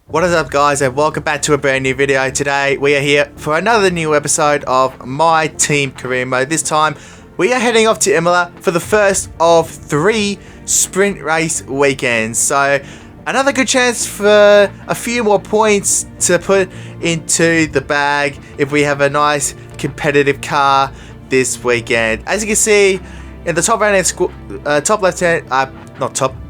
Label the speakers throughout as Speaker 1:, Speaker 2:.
Speaker 1: What is up, guys, and welcome back to a brand new video. Today we are here for another new episode of my team career mode. This time we are heading off to Emilia for the first of 3 sprint race weekends. So another good chance for a few more points to put into the bag if we have a nice competitive car this weekend. As you can see in the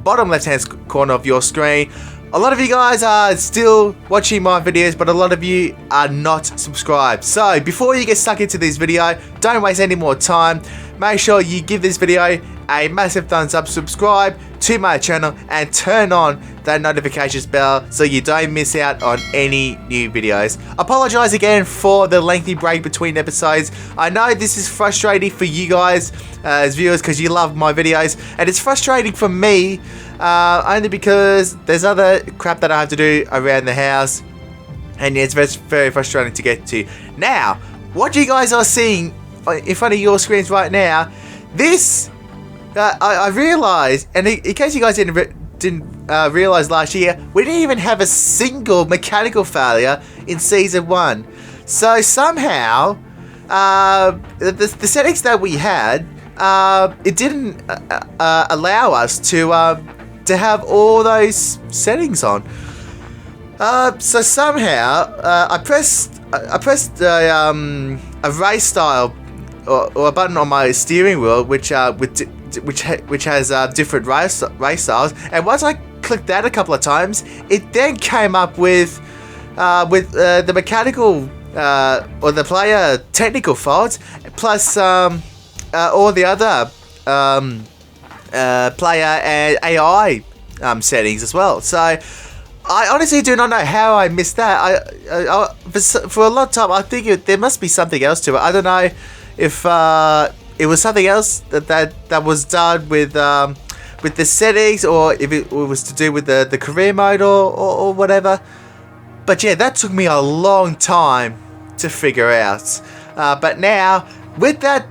Speaker 1: bottom left hand corner of your screen, a lot of you guys are still watching my videos, but a lot of you are not subscribed. So before you get stuck into this video, don't waste any more time. Make sure you give this video a massive thumbs up, subscribe to my channel, and turn on that notifications bell so you don't miss out on any new videos. Apologize again for the lengthy break between episodes. I know this is frustrating for you guys as viewers because you love my videos, and it's frustrating for me only because there's other crap that I have to do around the house, and yeah, it's very frustrating to get to. Now, what you guys are seeing in front of your screens right now, this I realised, and in case you guys didn't realise last year, we didn't even have a single mechanical failure in Season 1. So somehow, the settings that we had, it didn't allow us to have all those settings on. So somehow, I pressed a race style or a button on my steering wheel, which has different race styles, and once I clicked that a couple of times, it then came up with the mechanical or the player technical faults, plus all the other player and AI settings as well. So I honestly do not know how I missed that. For a long time I think there must be something else to it. I don't know if it was something else that was done with the settings, or if it was to do with the career mode or whatever. But yeah, that took me a long time to figure out. But now, with that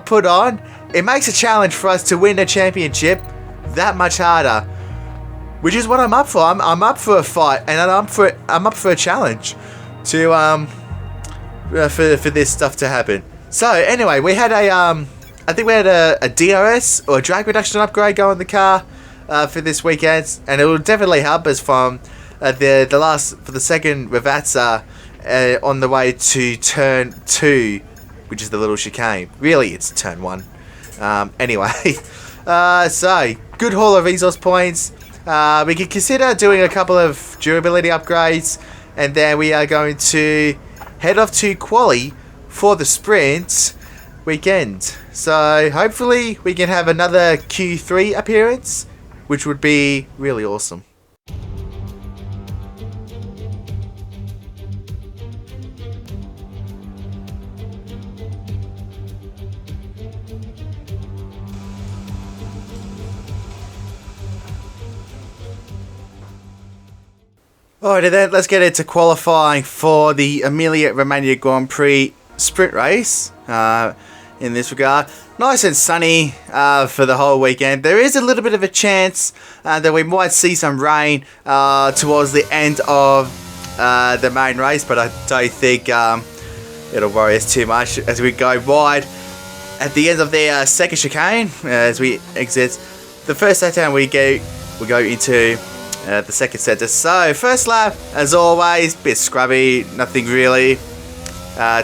Speaker 1: put on, it makes a challenge for us to win a championship that much harder, which is what I'm up for. I'm up for a fight, and I'm up for a challenge to for this stuff to happen. So anyway, we had I think we had a DRS or a drag reduction upgrade go in the car for this weekend, and it will definitely help us from the second Ravazza on the way to turn 2, which is the little chicane. Really, it's turn 1. Anyway, so good haul of resource points. We can consider doing a couple of durability upgrades, and then we are going to head off to Quali for the sprint weekend. So hopefully we can have another Q3 appearance, which would be really awesome. Alrighty then, let's get into qualifying for the Emilia Romagna Grand Prix sprint race. In this regard, nice and sunny for the whole weekend. There is a little bit of a chance that we might see some rain towards the end of the main race, but I don't think it'll worry us too much as we go wide at the end of the second chicane. As we exit the first sector, we go into the second sector. So first lap, as always, bit scrubby, nothing really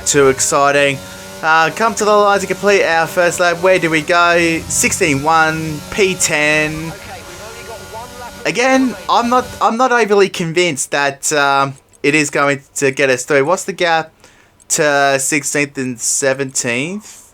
Speaker 1: too exciting. Come to the line to complete our first lap. Where do we go? 16.1, P10. Again, I'm not overly convinced that it is going to get us through. What's the gap to 16th and 17th?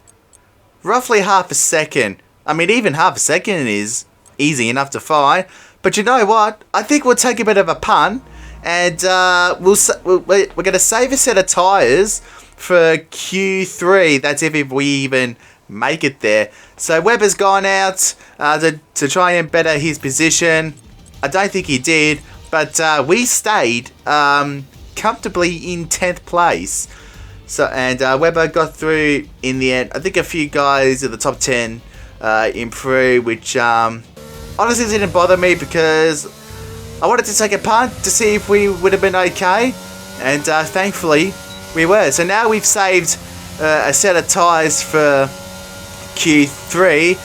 Speaker 1: Roughly half a second. I mean, even half a second is easy enough to find. But you know what? I think we'll take a bit of a punt, and we're going to save a set of tyres for Q3. That's if we even make it there. So Webber's gone out to try and better his position. I don't think he did, but we stayed comfortably in 10th place. So and Webber got through in the end. I think a few guys in the top 10 in Prix, which honestly didn't bother me because I wanted to take a punt to see if we would have been okay, and thankfully we were. So now we've saved a set of tyres for Q3,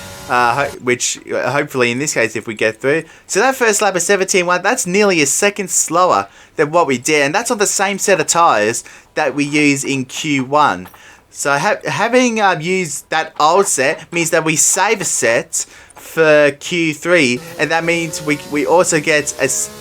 Speaker 1: which hopefully in this case if we get through. So that first lap of 17.1, that's nearly a second slower than what we did, and that's on the same set of tyres that we use in Q1. So having used that old set means that we save a set for Q3, and that means we also get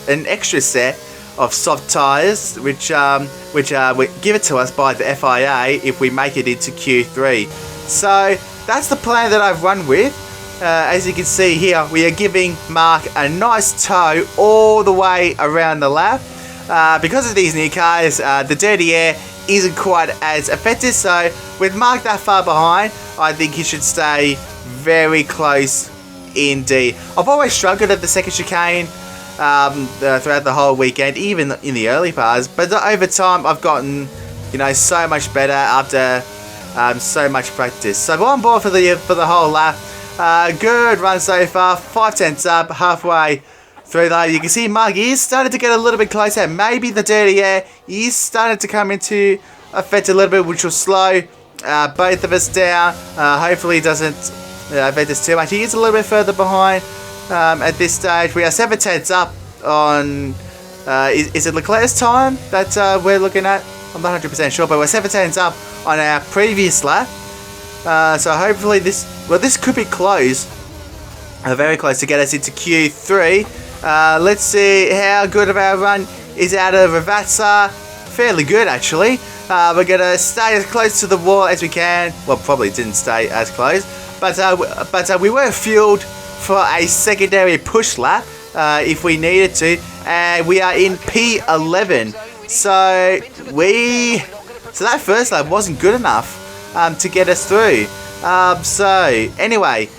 Speaker 1: an extra set of soft tyres, which we give it to us by the FIA if we make it into Q3. So that's the plan that I've run with. As you can see here, we are giving Mark a nice tow all the way around the lap. Because of these new cars, the dirty air isn't quite as effective, so with Mark that far behind, I think he should stay very close indeed. I've always struggled at the second chicane throughout the whole weekend, even in the early parts, but over time I've gotten, so much better after so much practice. So we're on board for the whole lap. Good run so far, 5 tenths up, halfway through though. You can see Mark is starting to get a little bit closer. Maybe the dirty air is starting to come into effect a little bit, which will slow both of us down. Hopefully it doesn't affect us too much. He is a little bit further behind at this stage. We are 7 tenths up on, is it Leclerc's time that we're looking at? I'm not 100% sure, but we're 7 tenths up on our previous lap. So hopefully this could be close. Very close to get us into Q3. Let's see how good of our run is out of Ravazza. Fairly good, actually. We're going to stay as close to the wall as we can. Well, probably didn't stay as close. But we were fueled for a secondary push lap if we needed to. And we are in P11. So that first lap wasn't good enough to get us through. So anyway,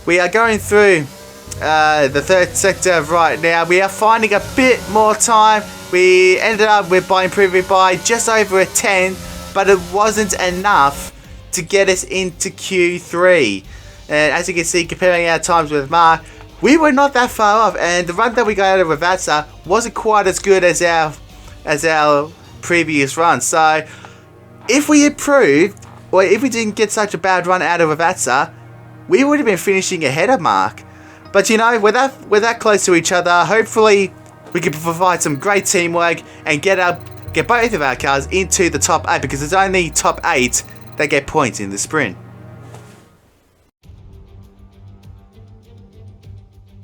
Speaker 1: we are going through the third sector right now. We are finding a bit more time. We ended up by improving by just over a 10, but it wasn't enough to get us into Q3. And as you can see, comparing our times with Mark, we were not that far off, and the run that we got out of Ravazza wasn't quite as good as our previous run. So if we improved, or if we didn't get such a bad run out of Ravazza, we would have been finishing ahead of Mark. But we're that close to each other. Hopefully we can provide some great teamwork and get both of our cars into the top 8, because it's only top 8 that get points in the sprint.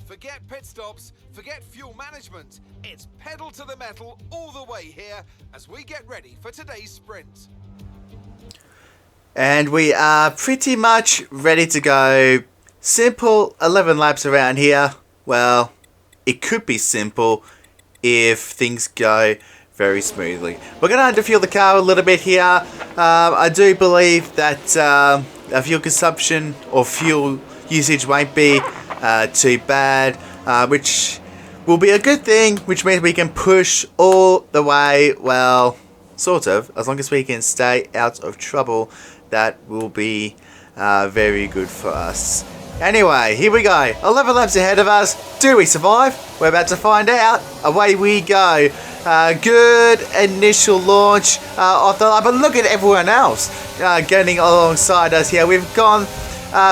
Speaker 2: Forget pit stops, forget fuel management. It's pedal to the metal all the way here as we get ready for today's sprint.
Speaker 1: And we are pretty much ready to go. Simple 11 laps around here. Well, it could be simple if things go very smoothly. We're going to underfuel the car a little bit here. I do believe that our fuel consumption or fuel usage won't be too bad, which will be a good thing, which means we can push all the way, well, sort of, as long as we can stay out of trouble. That will be very good for us. Anyway, here we go. 11 laps ahead of us. Do we survive? We're about to find out. Away we go. Good initial launch of the lap. But look at everyone else getting alongside us here. We've gone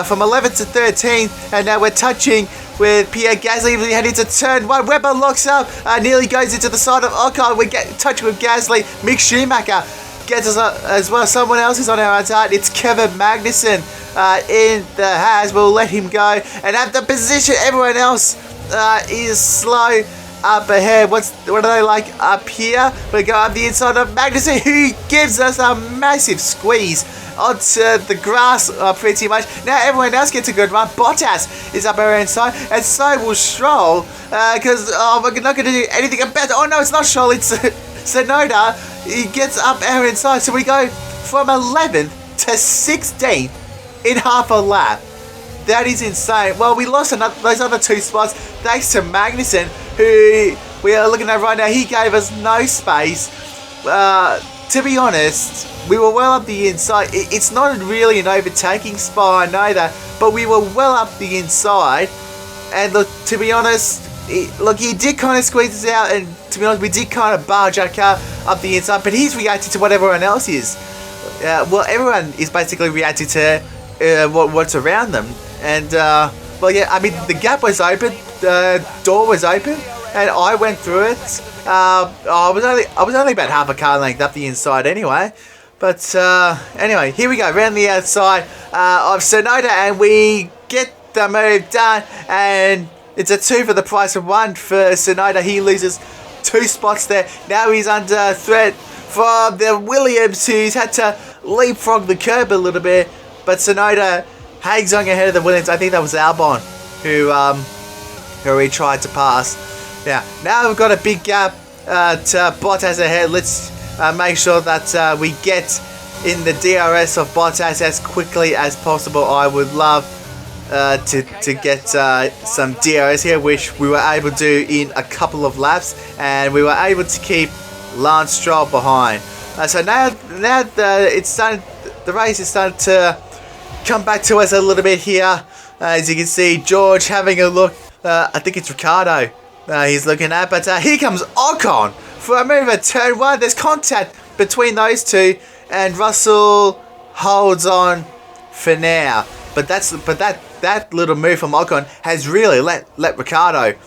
Speaker 1: from 11th to 13th, and now we're touching with Pierre Gasly. We head into turn 1. Webber locks up, nearly goes into the side of Ocon. We get touching with Gasly. Mick Schumacher gets us as well. Someone else is on our outside. It's Kevin Magnussen in the Haas. We'll let him go. And at the position, everyone else is slow up ahead. What are they like up here? We go up the inside of Magnussen, who gives us a massive squeeze onto the grass pretty much. Now everyone else gets a good run. Bottas is up our inside, and so will Stroll, because we're not going to do anything about it. Oh no, it's not Stroll, it's Sonoda. He gets up our inside, so we go from 11th to 16th in half a lap. That is insane. Well, we lost those other 2 spots thanks to Magnussen, who we are looking at right now. He gave us no space. To be honest, we were well up the inside. It's not really an overtaking spot, I know that, but we were well up the inside. And look, to be honest, look, he did kind of squeeze us out, and to be honest, we did kind of barge our car up the inside, but he's reacting to what everyone else is. Well, everyone is basically reacting to what's around them. And, well, yeah, I mean, the gap was open, the door was open, and I went through it. I was only about half a car length up the inside anyway. But, anyway, here we go, around the outside of Sonoda, and we get the move done, and it's a 2 for the price of 1 for Sonoda. He loses 2 spots there. Now he's under threat from the Williams, who's had to leapfrog the curb a little bit, but Sonoda hangs on ahead of the Williams. I think that was Albon who he tried to pass. Now we've got a big gap to Bottas ahead. Let's make sure that we get in the DRS of Bottas as quickly as possible. I would love to get some DRS here, which we were able to do in a couple of laps, and we were able to keep Lance Stroll behind. So now it's starting, the race is starting to come back to us a little bit here. As you can see, George having a look. I think it's Ricardo he's looking at, but here comes Ocon for a move at turn 1. There's contact between those two, and Russell holds on for now. But that little move from Ocon has really let Ricardo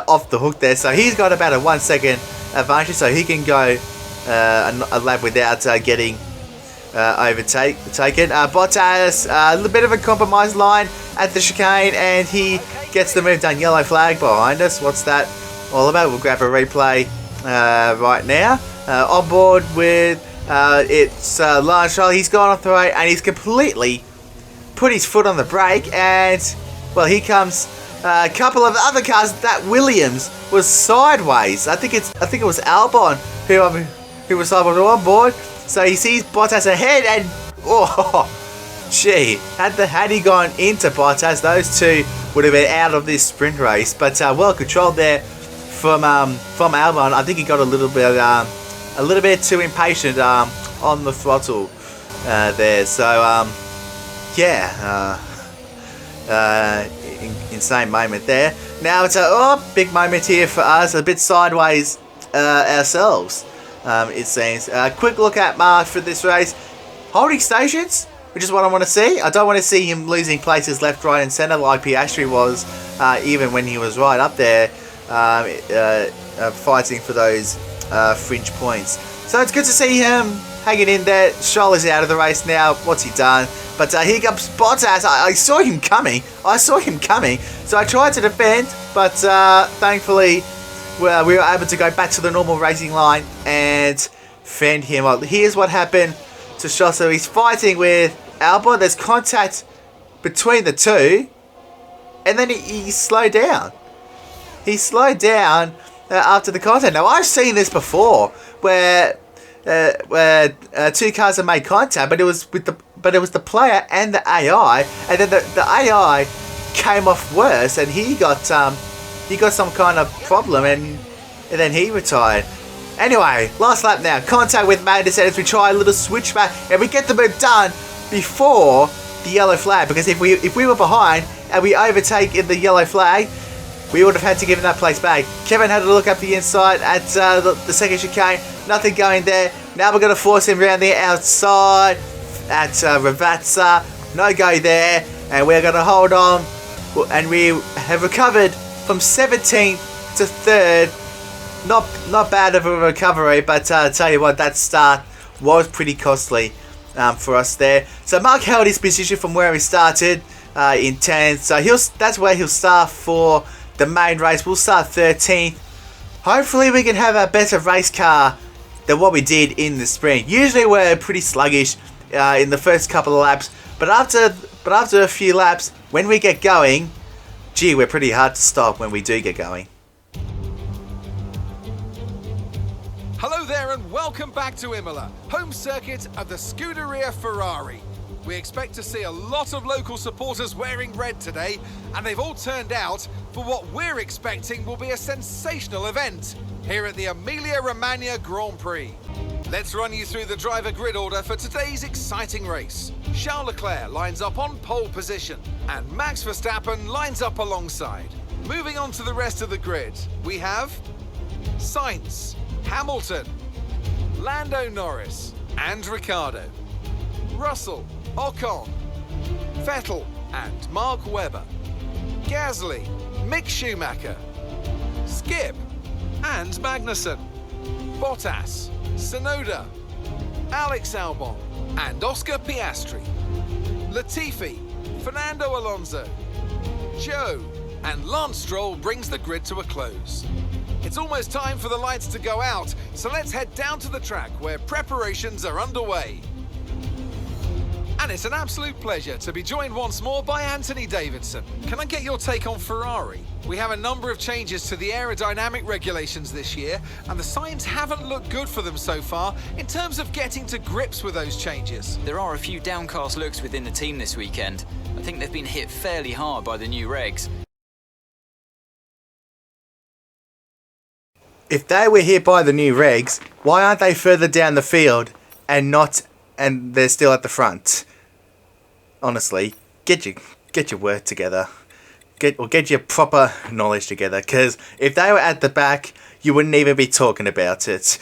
Speaker 1: off the hook there. So he's got about a 1 second advantage, so he can go a lap without getting overtaken. Bottas, a little bit of a compromised line at the chicane, and he gets the move done. Yellow flag behind us. What's that all about? We'll grab a replay right now. On board with it's Lance Stroll. He's gone off the road, and he's completely put his foot on the brake, and well, here comes a couple of other cars. That Williams was sideways. I think it was Albon who was sideways on board. So he sees Bottas ahead, and oh, gee, had he gone into Bottas, those two would have been out of this sprint race. But well controlled there from Albon. I think he got a little bit too impatient on the throttle there. So yeah, insane moment there. Now it's a big moment here for us, a bit sideways ourselves. It seems. Quick look at Mark for this race. Holding stations, which is what I want to see. I don't want to see him losing places left, right, and centre like Piastri was, even when he was right up there, fighting for those fringe points. So it's good to see him hanging in there. Stroll is out of the race now. What's he done? But here comes Bottas. I saw him coming. So I tried to defend, but thankfully, well, we were able to go back to the normal racing line and fend him off. Here's what happened to Stroll. So he's fighting with Albon. There's contact between the two, and then he slowed down. He slowed down after the contact. Now, I've seen this before, where two cars have made contact, but it was the player and the AI, and then the AI came off worse, and he got some kind of problem, and then he retired. Anyway, last lap now. Contact with Magnussen as we try a little switchback, and we get the move done before the yellow flag, because if we were behind and we overtake in the yellow flag, we would have had to give that place back. Kevin had a look up the inside at the second chicane. Nothing going there. Now we're going to force him around the outside at Ravazza. No go there. And we're going to hold on. And we have recovered from 17th to 3rd. Not bad of a recovery, but I'll tell you what, that start was pretty costly for us there. So Mark held his position from where he started in 10th. So that's where he'll start for the main race. We'll start 13th. Hopefully we can have a better race car than what we did in the sprint. Usually we're pretty sluggish in the first couple of laps, but after a few laps, when we get going, gee, we're pretty hard to stop when we do get going.
Speaker 2: Hello there and welcome back to Imola, home circuit of the Scuderia Ferrari. We expect to see a lot of local supporters wearing red today, and they've all turned out for what we're expecting will be a sensational event here at the Emilia Romagna Grand Prix. Let's run you through the driver grid order for today's exciting race. Charles Leclerc lines up on pole position, and Max Verstappen lines up alongside. Moving on to the rest of the grid, we have Sainz, Hamilton, Lando Norris and Ricciardo, Russell, Ocon, Vettel and Mark Webber, Gasly, Mick Schumacher, Skip and Magnussen, Bottas, Tsunoda, Alex Albon and Oscar Piastri, Latifi, Fernando Alonso, Joe and Lance Stroll brings the grid to a close. It's almost time for the lights to go out, so let's head down to the track where preparations are underway. And it's an absolute pleasure to be joined once more by Anthony Davidson. Can I get your take on Ferrari? We have a number of changes to the aerodynamic regulations this year, and the signs haven't looked good for them so far in terms of getting to grips with those changes.
Speaker 3: There are a few downcast looks within the team this weekend. I think they've been hit fairly hard by the new regs.
Speaker 1: If they were hit by the new regs, why aren't they further down the field and they're still at the front? Honestly, get your word together. Get your proper knowledge together, because if they were at the back, you wouldn't even be talking about it.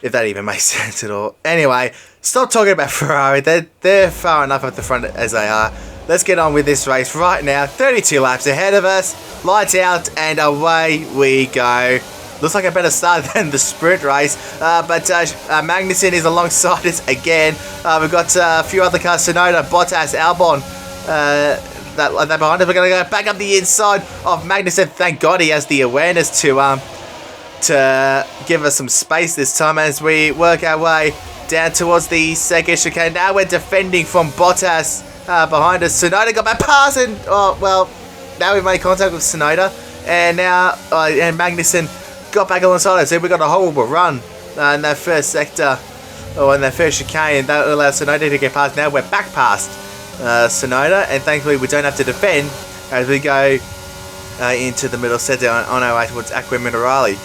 Speaker 1: If that even makes sense at all. Anyway, stop talking about Ferrari. They're far enough at the front as they are. Let's get on with this race right now. 32 laps ahead of us. Lights out and away we go. Looks like a better start than the sprint race, but Magnussen is alongside us again. We've got a few other cars, Tsunoda, Bottas, Albon, that behind us. We're going to go back up the inside of Magnussen. Thank God he has the awareness to give us some space this time as we work our way down towards the second chicane. Now we're defending from Bottas behind us. Tsunoda got back past and, now we've made contact with Tsunoda. And now, and Magnussen got back alongside us. So we got a horrible run in that first sector, or in that first chicane. That allowed Tsunoda to get past. Now we're back past Tsunoda, and thankfully we don't have to defend as we go into the middle sector on our way towards Acqua Minerale.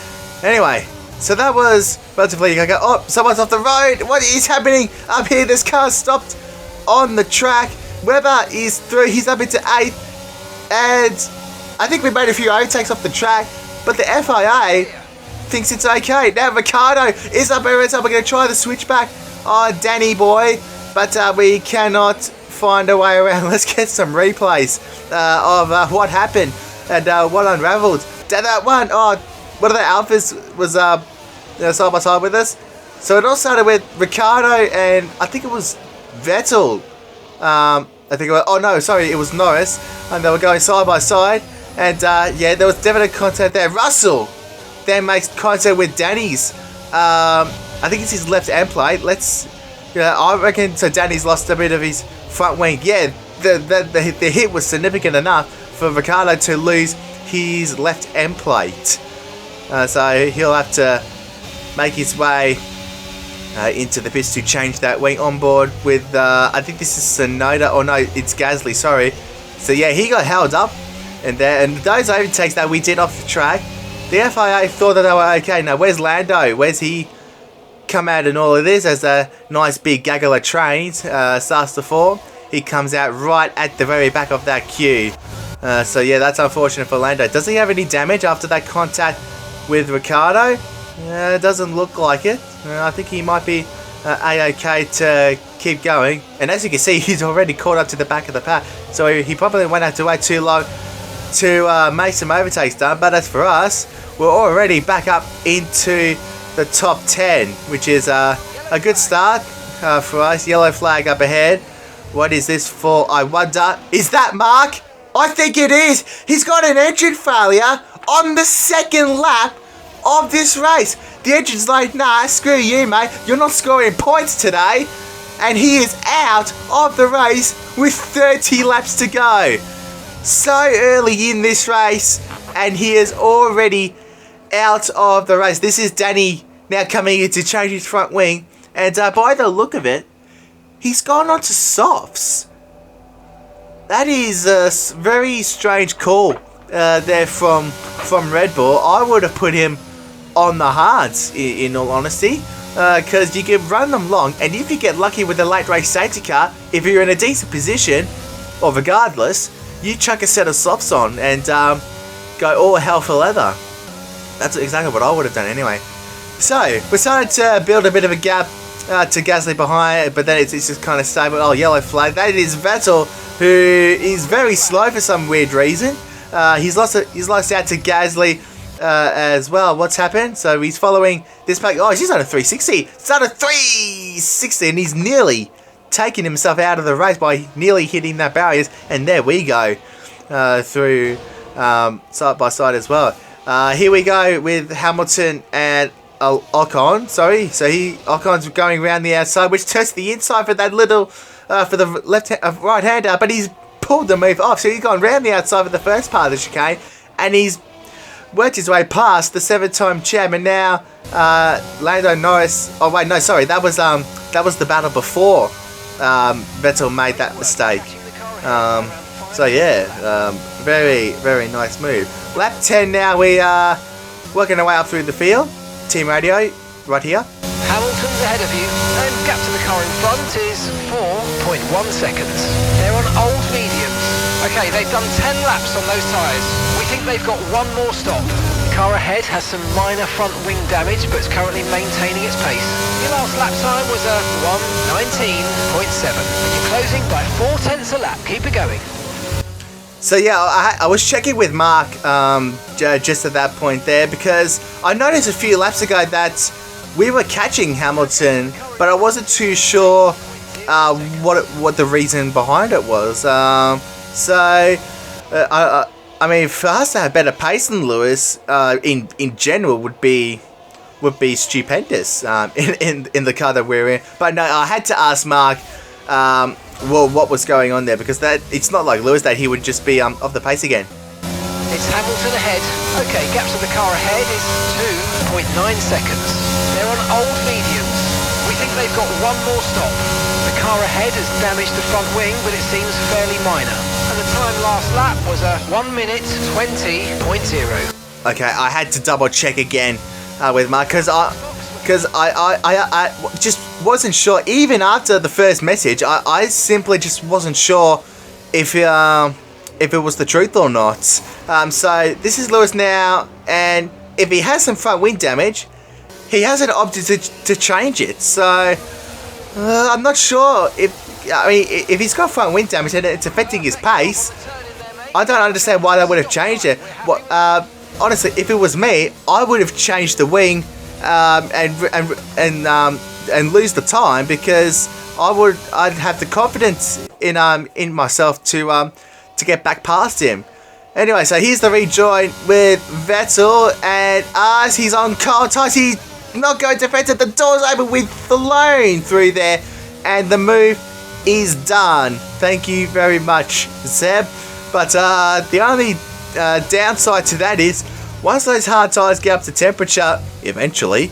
Speaker 1: Anyway, so that was relatively. Oh, someone's off the road. What is happening up here? This car stopped on the track. Webber is through. He's up into 8th, and I think we made a few overtakes off the track, but the FIA thinks it's okay. Now Ricciardo is up over the top. We're going to try the switchback on Danny boy, but we cannot find a way around. Let's get some replays of what happened and what unravelled. That one, one of the Alphas was side by side with us. So it all started with Ricciardo and I think it was Vettel. It was Norris, and they were going side by side. And there was definite contact there. Russell then makes contact with Danny's. I think it's his left end plate. I reckon so. Danny's lost a bit of his front wing. Yeah, the hit was significant enough for Ricciardo to lose his left end plate. So he'll have to make his way into the pits to change that wing on board with. I think this is Tsunoda. Oh no, it's Gasly. Sorry. So yeah, he got held up. And those overtakes that we did off the track, the FIA thought that they were okay. Now, where's Lando? Where's he come out in all of this as a nice big gaggle of trains starts to form? He comes out right at the very back of that queue. So, yeah, that's unfortunate for Lando. Does he have any damage after that contact with Ricciardo? It doesn't look like it. I think he might be A-OK to keep going. And as you can see, he's already caught up to the back of the pack. So he probably won't have to wait too long to make some overtakes done. But as for us, we're already back up into the top 10, which is a good start for us. Yellow flag up ahead. What is this for? I wonder. Is that Mark? I think it is. He's got an engine failure on the second lap of this race. The engine's like, nah, screw you, mate. You're not scoring points today. And he is out of the race with 30 laps to go. So early in this race, and he is already out of the race. This is Danny now coming in to change his front wing. And by the look of it, he's gone on to softs. That is a very strange call there from Red Bull. I would have put him on the hards, in all honesty. Because you can run them long, and if you get lucky with a late race safety car, if you're in a decent position, or regardless, you chuck a set of softs on, and go all hell for leather. That's exactly what I would have done anyway. So, we're starting to build a bit of a gap to Gasly behind, but then it's just kind of stable. Oh, yellow flag. That is Vettel, who is very slow for some weird reason. He's lost out to Gasly as well. What's happened? So he's following this pack. Oh, he's on a 360. It's on a 360, and he's nearly taking himself out of the race by nearly hitting that barriers. And there we go through side by side as well. Here we go with Hamilton and Ocon. Sorry, so Ocon's going around the outside, which turns to the inside for that little for the right hander, but he's pulled the move off. So he's gone round the outside for the first part of the chicane, and he's worked his way past the 7-time champ, and now Lando Norris. Oh wait, no, sorry, that was the battle before Vettel made that mistake. So yeah, very, very nice move. Lap 10 now. We are working our way up through the field. Team radio, right here.
Speaker 4: Hamilton's ahead of you, and gap to the car in front is 4.1 seconds. They're on old mediums. Okay, they've done 10 laps on those tyres. We think they've got one more stop. The car ahead has some minor front wing damage, but it's currently maintaining its pace. Your last lap time was a 1:19.7, and you're closing by 0.4 a lap. Keep it going.
Speaker 1: So yeah, I was checking with Mark just at that point there, because I noticed a few laps ago that we were catching Hamilton, but I wasn't too sure what the reason behind it was. I mean, for us to have better pace than Lewis in general would be stupendous in the car that we're in. But no, I had to ask Mark. Well, what was going on there? Because it's not like Lewis that he would just be off the pace again.
Speaker 4: It's Hamilton ahead. Okay, gap to the car ahead is 2.9 seconds. They're on old mediums. We think they've got one more stop. The car ahead has damaged the front wing, but it seems fairly minor. And the time last lap was a 1:20.0.
Speaker 1: Okay, I had to double check again with Mark, because I just wasn't sure. Even after the first message, I simply just wasn't sure if it was the truth or not. So this is Lewis now, and if he has some front wing damage, he hasn't opted to change it. So I'm not sure if he's got front wing damage and it's affecting his pace. I don't understand why they would have changed it. Honestly, if it was me, I would have changed the wing. And lose the time, because I'd have the confidence in myself to get back past him. Anyway, so here's the rejoin with Vettel, and as he's on cold tires, he's not going to Vettel. The door's open with the lane through there, and the move is done. Thank you very much, Zeb. But the only downside to that is, once those hard tyres get up to temperature, eventually,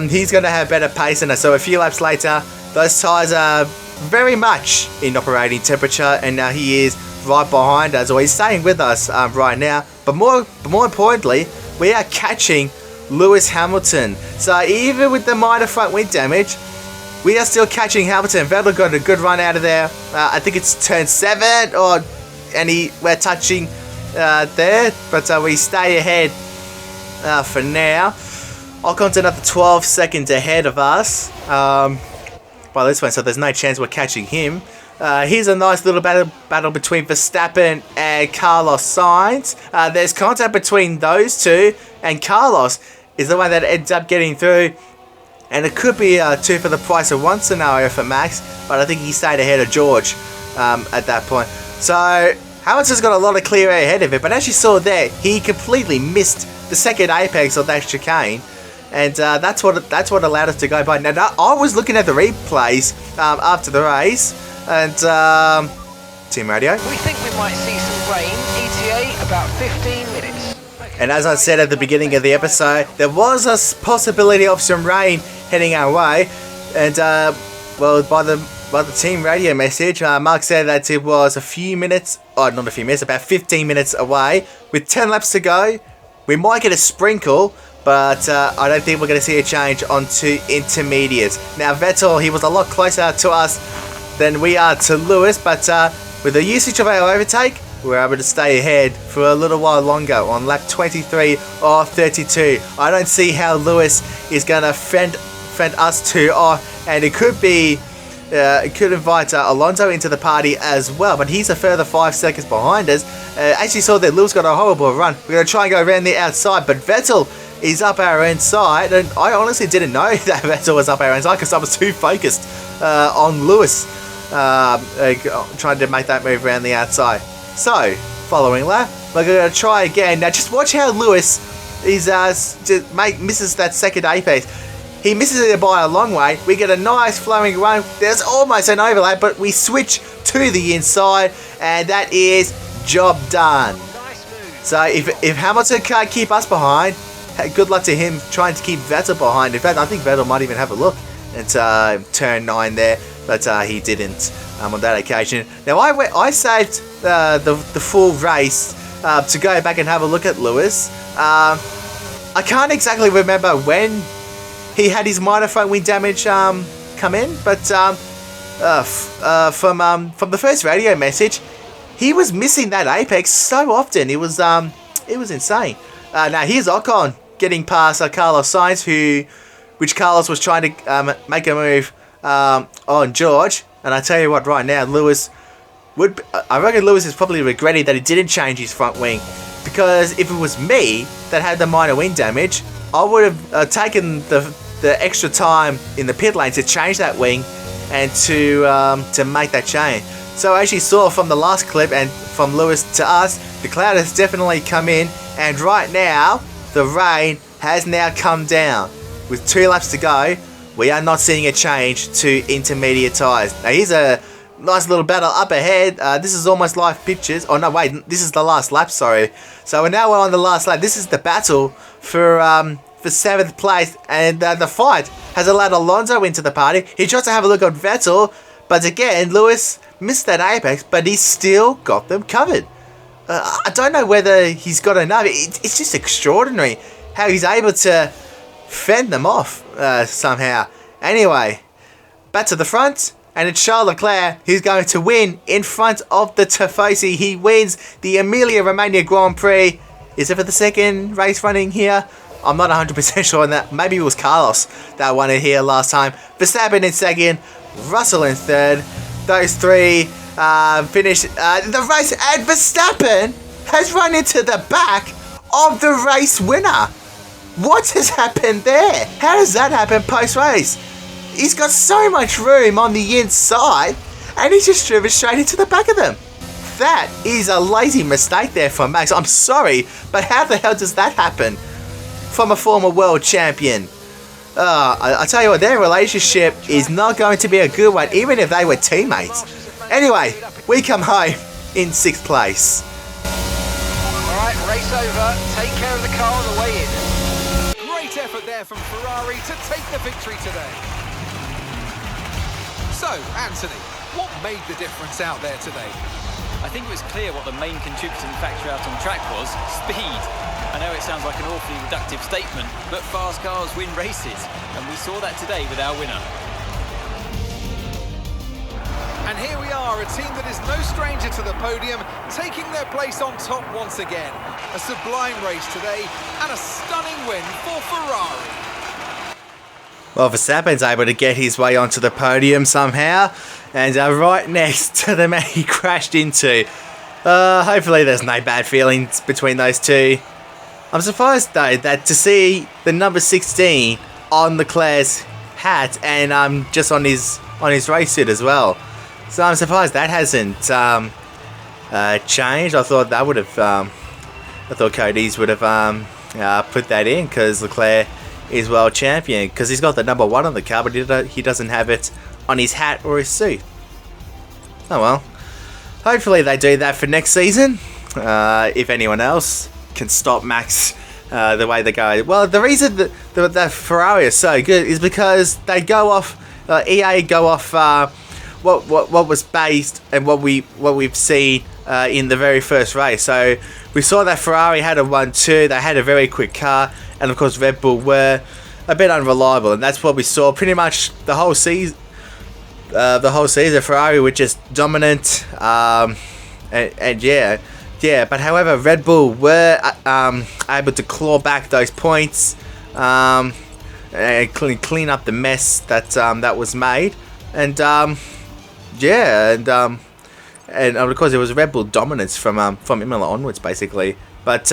Speaker 1: he's going to have better pace. And so a few laps later, those tyres are very much in operating temperature, and now he is right behind us, or he's staying with us right now. But more importantly, we are catching Lewis Hamilton. So even with the minor front wing damage, we are still catching Hamilton. Vettel got a good run out of there. I think it's turn 7, and we're touching there, but we stay ahead for now. Ocon's another 12 seconds ahead of us by this one, so there's no chance we're catching him. Here's a nice little battle between Verstappen and Carlos Sainz. There's contact between those two, and Carlos is the one that ends up getting through, and it could be 2 for the price of 1 scenario for Max, but I think he stayed ahead of George at that point. So Hamilton's got a lot of clear air ahead of it, but as you saw there, he completely missed the second apex of that chicane, and that's what allowed us to go by. Now, I was looking at the replays after the race, and Team Radio.
Speaker 4: We think we might see some rain, ETA about 15 minutes.
Speaker 1: And as I said at the beginning of the episode, there was a possibility of some rain heading our way, and well, by the team radio message, Mark said that it was about 15 minutes away. With 10 laps to go, we might get a sprinkle, but I don't think we're going to see a change onto intermediates. Now, Vettel, he was a lot closer to us than we are to Lewis, but with the usage of our overtake, were able to stay ahead for a little while longer on lap 23 or 32. I don't see how Lewis is going to fend us two off, and it could be it could invite Alonso into the party as well, but he's a further 5 seconds behind us. As you saw there, Lewis got a horrible run. We're going to try and go around the outside, but Vettel is up our inside, and I honestly didn't know that Vettel was up our inside because I was too focused on Lewis trying to make that move around the outside. So, following lap, we're going to try again. Now, just watch how Lewis is misses that second apex. He misses it by a long way. We get a nice flowing run. There's almost an overlap, but we switch to the inside, and that is job done. So if Hamilton can't keep us behind, good luck to him trying to keep Vettel behind. In fact, I think Vettel might even have a look at turn 9 there, but he didn't on that occasion. Now I saved the full race to go back and have a look at Lewis. I can't exactly remember when he had his minor front wing damage come in, but from the first radio message, he was missing that apex so often. It was insane. Now here's Ocon getting past Carlos Sainz, which Carlos was trying to make a move on George. And I tell you what, right now I reckon Lewis is probably regretting that he didn't change his front wing, because if it was me that had the minor wing damage, I would have taken the extra time in the pit lane to change that wing and to make that change. So as you saw from the last clip and from Lewis to us, the cloud has definitely come in, and right now the rain has now come down. With 2 laps to go, we are not seeing a change to intermediate tyres. Now here's a nice little battle up ahead. This is almost live pictures. Oh no, wait, this is the last lap, sorry. So we're on the last lap. This is the battle for 7th place, and the fight has allowed Alonso into the party. He tries to have a look at Vettel, but again, Lewis missed that apex, but he still got them covered. I don't know whether he's got enough. It's just extraordinary how he's able to fend them off somehow. Anyway, back to the front, and it's Charles Leclerc who's going to win in front of the Tifosi. He wins the Emilia Romagna Grand Prix. Is it for the second race running here? I'm not 100% sure on that. Maybe it was Carlos that won it here last time. Verstappen in second, Russell in third. Those three finished the race, and Verstappen has run into the back of the race winner. What has happened there? How does that happen post-race? He's got so much room on the inside, and he's just driven straight into the back of them. That is a lazy mistake there from Max. I'm sorry, but how the hell does that happen from a former world champion? I tell you what, their relationship is not going to be a good one, even if they were teammates. Anyway, we come home in 6th place.
Speaker 4: Alright, race over. Take care of the car on the way in.
Speaker 2: Great effort there from Ferrari to take the victory today. So, Anthony, what made the difference out there today?
Speaker 3: I think it was clear what the main contributing factor out on track was: speed. I know it sounds like an awfully reductive statement, but fast cars win races, and we saw that today with our winner.
Speaker 2: And here we are, a team that is no stranger to the podium, taking their place on top once again. A sublime race today, and a stunning win for Ferrari.
Speaker 1: Well, Verstappen's able to get his way onto the podium somehow, and right next to the man he crashed into. Hopefully there's no bad feelings between those two. I'm surprised though that to see the number 16 on Leclerc's hat and just on his race suit as well. So I'm surprised that hasn't changed. I thought that would have. I thought Cody's would have put that in, because Leclerc is world champion, because he's got the number 1 on the car, but he doesn't have it on his hat or his suit. Oh well. Hopefully they do that for next season. If anyone else can stop Max the way they go. Well, the reason that Ferrari is so good is because they go off. EA go off what was based and what we've seen in the very first race. So we saw that Ferrari had a 1-2. They had a very quick car, and of course Red Bull were a bit unreliable, and that's what we saw pretty much the whole season. Ferrari were just dominant. and yeah. But however, Red Bull were able to claw back those points, and clean up the mess that was made, and of course it was Red Bull dominance from Imola onwards, basically. But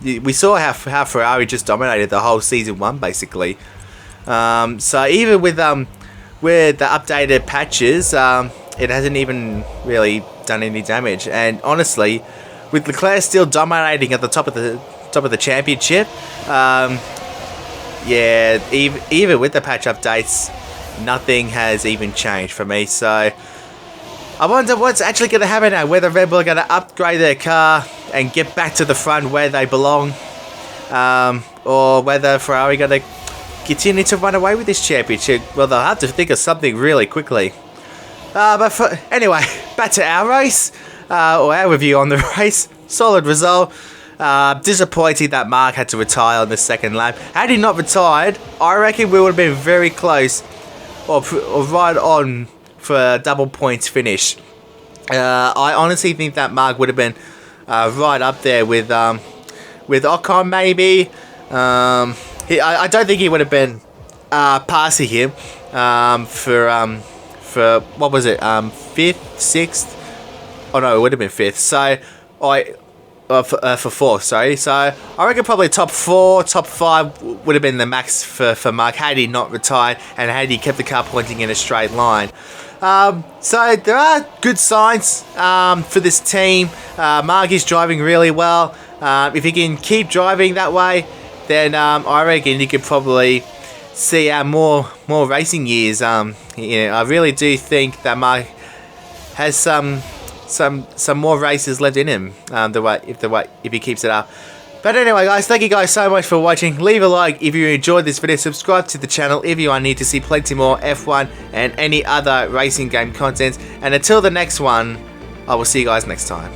Speaker 1: we saw how Ferrari just dominated the whole season 1, basically. So even with the updated patches, it hasn't even really done any damage. And honestly, with Leclerc still dominating at the top of the championship, even with the patch updates, nothing has even changed for me. So I wonder what's actually going to happen now, whether Red Bull are going to upgrade their car and get back to the front where they belong, or whether Ferrari are going to continue to run away with this championship. Well, they'll have to think of something really quickly. Anyway, back to our race, or our review on the race. Solid result. Disappointing that Mark had to retire on the second lap. Had he not retired, I reckon we would have been very close, or right on for a double points finish. I honestly think that Mark would have been right up there with Ocon, maybe. I don't think he would have been passing him for what was it, 5th, 6th? Oh no, it would have been 5th. So for 4th, sorry. So I reckon probably top 4, top 5 would have been the max for Mark had he not retired and had he kept the car pointing in a straight line. So there are good signs for this team. Mark is driving really well. If he can keep driving that way, then I reckon you could probably see out more racing years. I really do think that Mark has some more races left in him. If he keeps it up. But anyway, guys, thank you guys so much for watching. Leave a like if you enjoyed this video. Subscribe to the channel if you are new to see plenty more F1 and any other racing game content. And until the next one, I will see you guys next time.